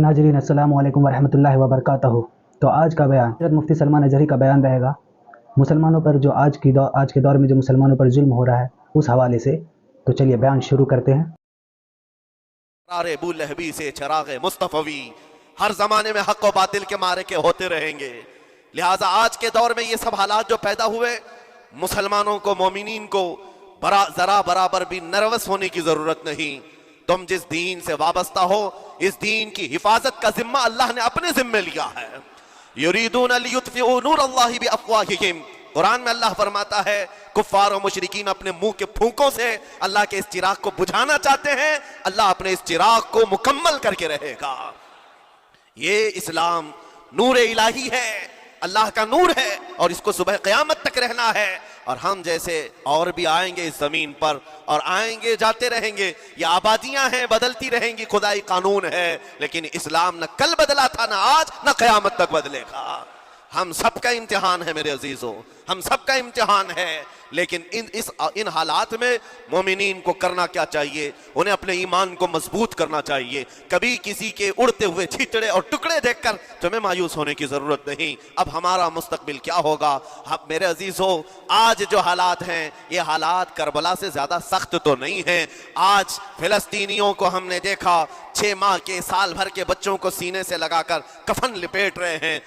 तो नाज़रीन अस्सलामु अलैकुम वरहमतुल्लाहि वबरकातुहू। तो आज का बयान हज़रत मुफ्ती सलमान अज़हरी का बयान रहेगा मुसलमानों पर जो आज के दौर में जो मुसलमानों पर जुल्म हो रहा है उस हवाले से। तो चलिए बयान शुरू करते हैं। अबू लहबी से चराग़ मुस्तफ़वी, हर जमाने में हक़ और बातिल के मारे के होते रहेंगे। लिहाजा आज के दौर में ये सब हालात जो पैदा हुए, मुसलमानों को, मोमिनीन को जरा बराबर भी नर्वस होने की जरूरत नहीं। तुम जिस दीन से वाबस्ता हो, इस दीन की हिफाजत का जिम्मा अल्लाह ने अपने जिम्मे लिया है। युरीदून लियुत्फिऊ नूरल्लाहि बिअफ़वाहिहिम, कुरान में अल्लाह फरमाता है कुफ्फार और मुशरिकीन अपने मुंह के फूंकों से अल्लाह के इस चिराग को बुझाना चाहते हैं। अल्लाह अपने इस चिराग को मुकम्मल करके रहेगा। ये इस्लाम नूर इलाही है, अल्लाह का नूर है और इसको सुबह क़यामत तक रहना है। और हम जैसे और भी आएंगे इस जमीन पर और आएंगे जाते रहेंगे। ये आबादियां हैं, बदलती रहेंगी, खुदाई कानून है, लेकिन इस्लाम न कल बदला था, न आज, न क़यामत तक बदलेगा। हम सबका इम्तिहान है मेरे अजीजों, हम सबका इम्तिहान है। लेकिन इन हालात में मोमिनीन को करना क्या चाहिए? उन्हें अपने ईमान को मजबूत करना चाहिए। कभी किसी के उड़ते हुए छितड़े और टुकड़े देखकर तुम्हें मायूस होने की जरूरत नहीं। अब हमारा मुस्तकबिल क्या होगा? मेरे अजीजों, आज जो हालात हैं ये हालात करबला से ज्यादा सख्त तो नहीं हैं। आज फिलिस्तीनियों को हमने देखा 6 माह के, साल भर के बच्चों को सीने से लगाकर कफन लिपेट रहे हैं।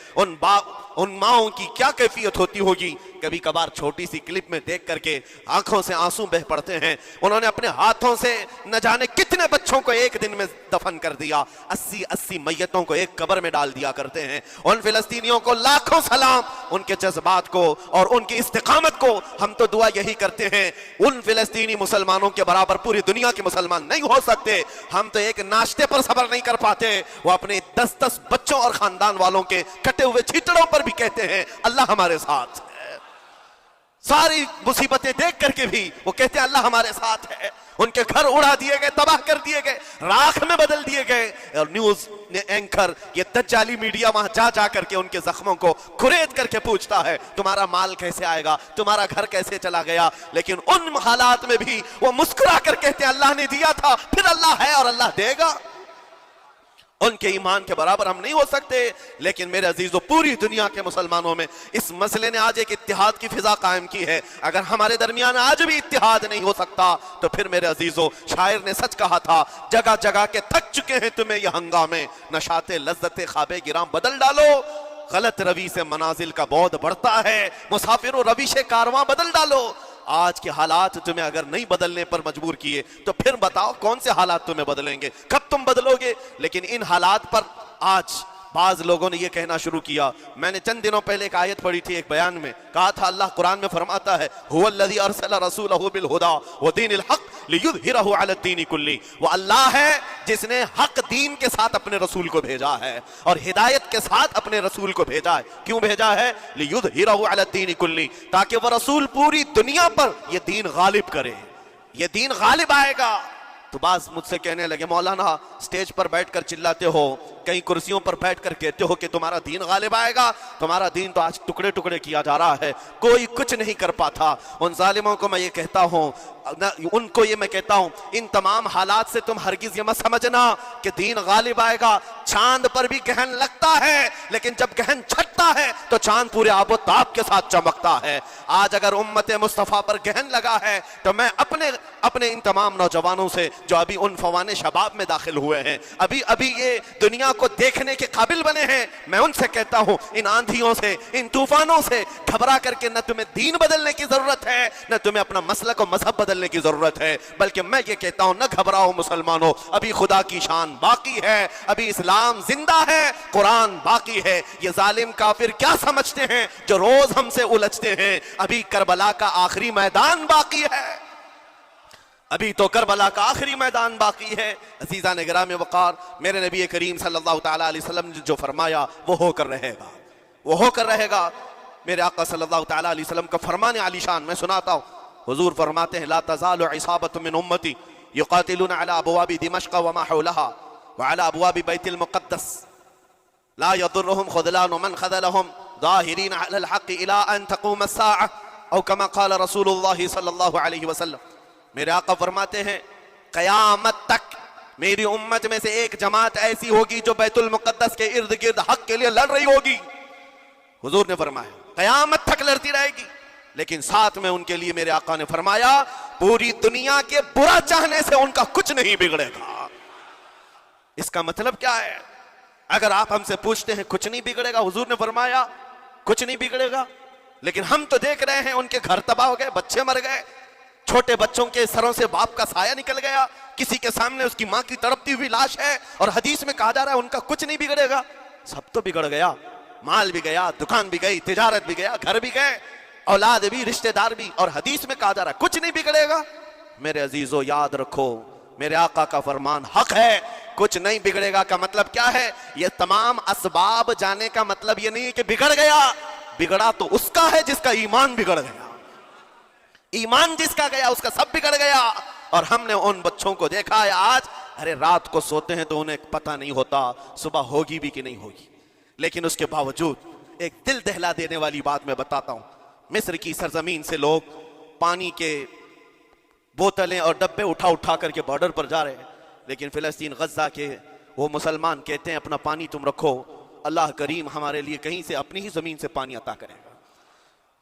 उन माओं की क्या कैफियत होती होगी? कभी कभार छोटी सी क्लिप में देख करके आंखों से आंसू बह पड़ते हैं। उन्होंने अपने हाथों से न जाने कितने बच्चों को एक दिन में दफन कर दिया। 80-80 मैयतों को एक कब्र में डाल दिया करते हैं। उन फिलिस्तीनियों को लाखों सलाम, उनके जज्बात को और उनकी इस्तिकामत को। हम तो दुआ यही करते हैं, उन फिलिस्तीनी मुसलमानों के बराबर पूरी दुनिया के मुसलमान नहीं हो सकते। हम तो एक नाश्ते पर सब्र नहीं कर पाते, वो अपने 10-10 बच्चों और खानदान वालों के कटे हुए छींटड़ों पर भी कहते हैं अल्लाह हमारे साथ है। सारी मुसीबतें देख करके भी वो कहते हैं अल्लाह हमारे साथ है। उनके घर उड़ा दिए गए, तबाह कर दिए गए, राख में बदल दिए गए। और न्यूज एंकर, ये दज्जाली मीडिया वहां जा करके उनके जख्मों को खुरेद करके पूछता है तुम्हारा माल कैसे आएगा, तुम्हारा घर कैसे चला गया। लेकिन उन हालात में भी वो मुस्कुरा कर कहते हैं अल्लाह ने दिया था, फिर अल्लाह है और अल्लाह देगा। उनके ईमान के बराबर हम नहीं हो सकते। लेकिन मेरे अजीजों, पूरी दुनिया के मुसलमानों में इस मसले ने आज एक इत्तिहाद की फिजा कायम की है। अगर हमारे दरमियान आज भी इत्तिहाद नहीं हो सकता तो फिर मेरे अजीजों, शायर ने सच कहा था, जगह जगह के थक चुके हैं तुम्हें ये हंगामे, नशाते लज्जते ख्वाबे गिराम बदल डालो। गलत रवि से मनाजिल का बहुत बढ़ता है, मुसाफिरों रवि से कारवां बदल डालो। आज के हालात तुम्हें अगर नहीं बदलने पर मजबूर किए तो फिर बताओ कौन से हालात तुम्हें बदलेंगे, कब तुम बदलोगे? लेकिन इन हालात पर आज बाज लोगों ने यह कहना शुरू किया। मैंने चंद दिनों पहले एक आयत पढ़ी थी, एक बयान में कहा था अल्लाह कुरान में फरमाता है हुवल्लज़ी अरसला रसूलहु बिल हुदा व दीनिल हक़ लियुज़हिरहु अला दीनि कुल्ली। वो अल्लाह है जिसने हक दीन के साथ अपने रसूल को भेजा है और हिदायत के साथ अपने रसूल को भेजा है। क्यों भेजा है? लियुज़हिरहु अला दीनि कुल्ली, ताकि वह रसूल पूरी दुनिया पर यह दीन गालिब करे। यह दीन गालिब आएगा। तो बास मुझसे कहने लगे मौलाना स्टेज पर बैठकर चिल्लाते हो, कई कुर्सियों पर बैठकर कहते हो कि तुम्हारा दीन गालिब आएगा। तुम्हारा दीन तो आज टुकड़े टुकड़े किया जा रहा है, कोई कुछ नहीं कर पाता। उन जालिमों को मैं ये कहता हूँ, उनको ये मैं कहता हूँ, इन तमाम हालात से तुम हरगिज ये मत समझना कि दीन गालिब आएगा। चांद पर भी गहन लगता है, लेकिन जब गहन छटता है तो चांद पूरे आबो ताब के साथ चमकता है। आज अगर उम्मत मुस्तफ़ा पर गहन लगा है तो मैं अपने इन तमाम नौजवानों से जो अभी उन फवाने शबाब में दाखिल हुए हैं, अभी ये दुनिया को देखने के काबिल बने हैं, मैं उनसे कहता हूं इन आंधियों से, इन तूफानों से घबरा करके न तुम्हें दीन बदलने की जरूरत है, न तुम्हें अपना मसलक और मजहब बदलने की जरूरत है। बल्कि मैं ये कहता हूं न घबराओ मुसलमानों, अभी खुदा की शान बाकी है, अभी इस्लाम जिंदा है, कुरान बाकी है। ये जालिम काफिर क्या समझते हैं जो रोज हमसे उलझते हैं? अभी करबला का आखिरी मैदान बाकी है, अभी तो करबला का आखिरी मैदान बाकी है। अजीजा ने गिराम वक़ार, मेरे नबी करीम सल्लल्लाहु तआला अलैहि वसल्लम ने जो फरमाया वो होकर रहेगा, वो होकर रहेगा। मेरे आका सल्लल्लाहु तआला अलैहि वसल्लम का फरमान आलीशान मैं सुनाता हूँ। हुजूर फरमाते हैं ला तज़ालु इसाबतुम मिन उम्मती युक़ातिलूना अला अबवाबि दिमश्क़ व मा हौलहा व अला अबवाबि बैतिल मुक़द्दस ला यदुर्रुहुम ख़ुज़लानु मन ख़ज़लहुम ज़ाहिरीना अलल हक़्क़ि इला अन तक़ूम अस्साअह औ कमा क़ाल रसूलुल्लाह सल्लल्लाहु अलैहि वसल्लम। मेरे आका फरमाते हैं क़यामत तक मेरी उम्मत में से एक जमात ऐसी होगी जो बैतुल मुकद्दस के इर्द गिर्द हक के लिए लड़ रही होगी। हुजूर ने फरमाया कयामत तक लड़ती रहेगी, लेकिन साथ में उनके लिए मेरे आका ने फरमाया पूरी दुनिया के बुरा चाहने से उनका कुछ नहीं बिगड़ेगा। इसका मतलब क्या है? अगर आप हमसे पूछते हैं कुछ नहीं बिगड़ेगा, हुजूर ने फरमाया कुछ नहीं बिगड़ेगा, लेकिन हम तो देख रहे हैं उनके घर तबाह हो गए, बच्चे मर गए, छोटे बच्चों के सरों से बाप का साया निकल गया, किसी के सामने उसकी मां की तड़पती हुई लाश है, और हदीस में कहा जा रहा है उनका कुछ नहीं बिगड़ेगा। सब तो बिगड़ गया, माल भी गया, दुकान भी गई, तिजारत भी गया, घर भी गए, औलाद भी, रिश्तेदार भी, और हदीस में कहा जा रहा है कुछ नहीं बिगड़ेगा। मेरे अजीजों याद रखो, मेरे आका का फरमान हक है, कुछ नहीं बिगड़ेगा का मतलब क्या है? ये तमाम असबाब जाने का मतलब ये नहीं है कि बिगड़ गया, बिगड़ा तो उसका है जिसका ईमान बिगड़ गया। ईमान जिसका गया उसका सब बिगड़ गया। और हमने उन बच्चों को देखा है आज, अरे रात को सोते हैं तो उन्हें पता नहीं होता सुबह होगी भी कि नहीं होगी, लेकिन उसके बावजूद एक दिल दहला देने वाली बात मैं बताता हूं। मिस्र की सरजमीन से लोग पानी के बोतलें और डब्बे उठा उठा करके बॉर्डर पर जा रहे हैं, लेकिन फिलिस्तीन गज्जा के वो मुसलमान कहते हैं अपना पानी तुम रखो, अल्लाह करीम हमारे लिए कहीं से अपनी ही जमीन से पानी अता करेगा।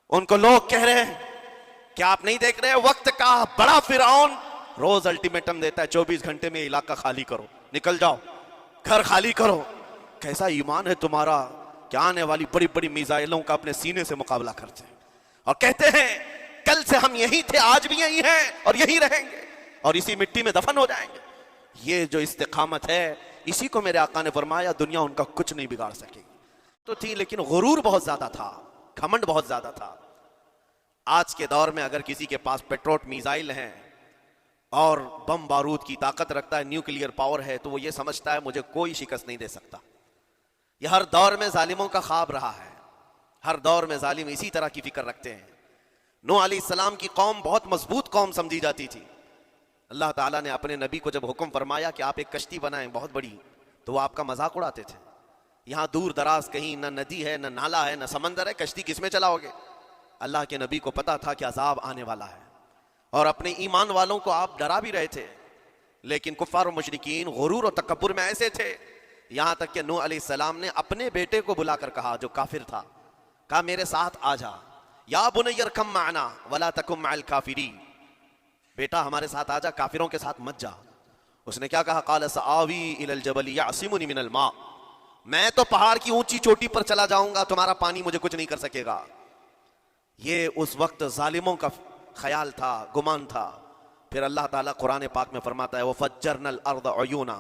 उनको लोग कह रहे हैं कि आप नहीं देख रहे वक्त का बड़ा फिरौन रोज अल्टीमेटम देता है 24 घंटे में इलाका खाली करो, निकल जाओ, घर खाली करो। कैसा ईमान है तुम्हारा कि आने वाली बड़ी बड़ी मिसाइलों का अपने सीने से मुकाबला करते हैं और कहते हैं कल से हम यही थे, आज भी यही हैं और यही रहेंगे और इसी मिट्टी में दफन हो जाएंगे। ये जो इस्तिकामत है, इसी को मेरे आका ने फरमाया दुनिया उनका कुछ नहीं बिगाड़ सकेगी। तो थी, लेकिन गुरूर बहुत ज्यादा था, घमंड बहुत ज्यादा था। आज के दौर में अगर किसी के पास पेट्रोट मिसाइल हैं और बम बारूद की ताकत रखता है, न्यूक्लियर पावर है, तो वो ये समझता है मुझे कोई शिकस्त नहीं दे सकता। ये हर दौर में जालिमों का ख्वाब रहा है, हर दौर में जालिम इसी तरह की फिक्र रखते हैं। नूह अलैहिस्सलाम की कौम बहुत मजबूत कौम समझी जाती थी। अल्लाह ताला ने अपने नबी को जब हुक्म फरमाया कि आप एक कश्ती बनाएं बहुत बड़ी, तो वो आपका मजाक उड़ाते थे। यहाँ दूर दराज कहीं न नदी है, न नाला है, न समंदर है, कश्ती किस में चलाओगे? अल्लाह के नबी को पता था कि अजाब आने वाला है और अपने ईमान वालों को आप डरा भी रहे थे, लेकिन कुफ्फार और मुशरिकीन गुरूर और तकब्बुर में ऐसे थे, यहाँ तक कि नूह अलैहिस्सलाम ने अपने बेटे को बुलाकर कहा जो काफिर था, कहा मेरे साथ आ जा, या बुनय्या इरकम माना वला तकुम मअल काफिरीन, बेटा हमारे साथ आ जा, काफिरों के साथ मत जा। उसने क्या कहा? क़ाल सआवी इलल जबल यअसिमुनी मिनल मा, मैं तो पहाड़ की ऊंची चोटी पर चला जाऊंगा, तुम्हारा पानी मुझे कुछ नहीं कर सकेगा। ये उस वक्त जालिमों का ख्याल था, गुमान था। फिर अल्लाह ताला कुरान पाक में फरमाता है वफज्जरनल अर्द उयूना,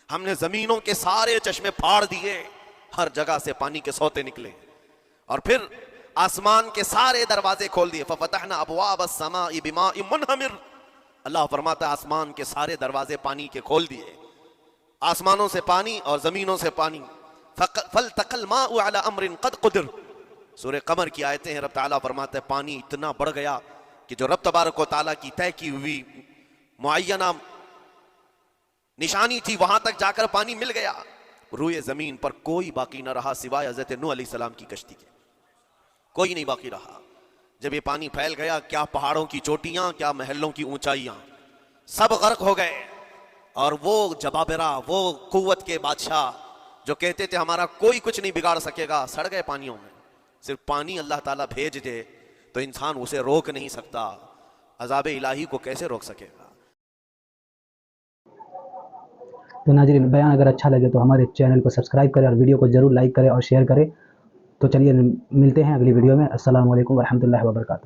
हमने जमीनों के सारे चश्मे फाड़ दिए, हर जगह से पानी के सोते निकले, और फिर आसमान के सारे दरवाजे खोल दिए। फफतहना अबवाबस समाई बिमाइ मुनहमिर, अल्लाह फरमाता है आसमान के सारे दरवाजे पानी के खोल दिए, आसमानों से पानी और जमीनों से पानी। फल्तकल माउ अला अम्रिन कद कुदिर, सूरह कमर की आयतें हैं। रब ताला फरमाता है पानी इतना बढ़ गया कि जो रब तबारक व ताला की तय की हुई मुअय्यना निशानी थी वहां तक जाकर पानी मिल गया। रूए जमीन पर कोई बाकी न रहा सिवाय हजरत नूह अलैहिस्सलाम की कश्ती के, कोई नहीं बाकी रहा। जब ये पानी फैल गया, क्या पहाड़ों की चोटियां, क्या महलों की ऊंचाइयां, सब गर्क हो गए। और वो जबाबिरा, वो कुव्वत के बादशाह जो कहते थे हमारा कोई कुछ नहीं बिगाड़ सकेगा, सड़ गए पानियों में। सिर्फ पानी अल्लाह ताला भेज दे तो इंसान उसे रोक नहीं सकता, अज़ाब इलाही को कैसे रोक सकेगा? तो नाज़रीन, बयान अगर अच्छा लगे तो हमारे चैनल को सब्सक्राइब करें और वीडियो को ज़रूर लाइक करें और शेयर करें। तो चलिए मिलते हैं अगली वीडियो में। अस्सलामु अलैकुम वरहमतुल्लाहि वबरकातुहू।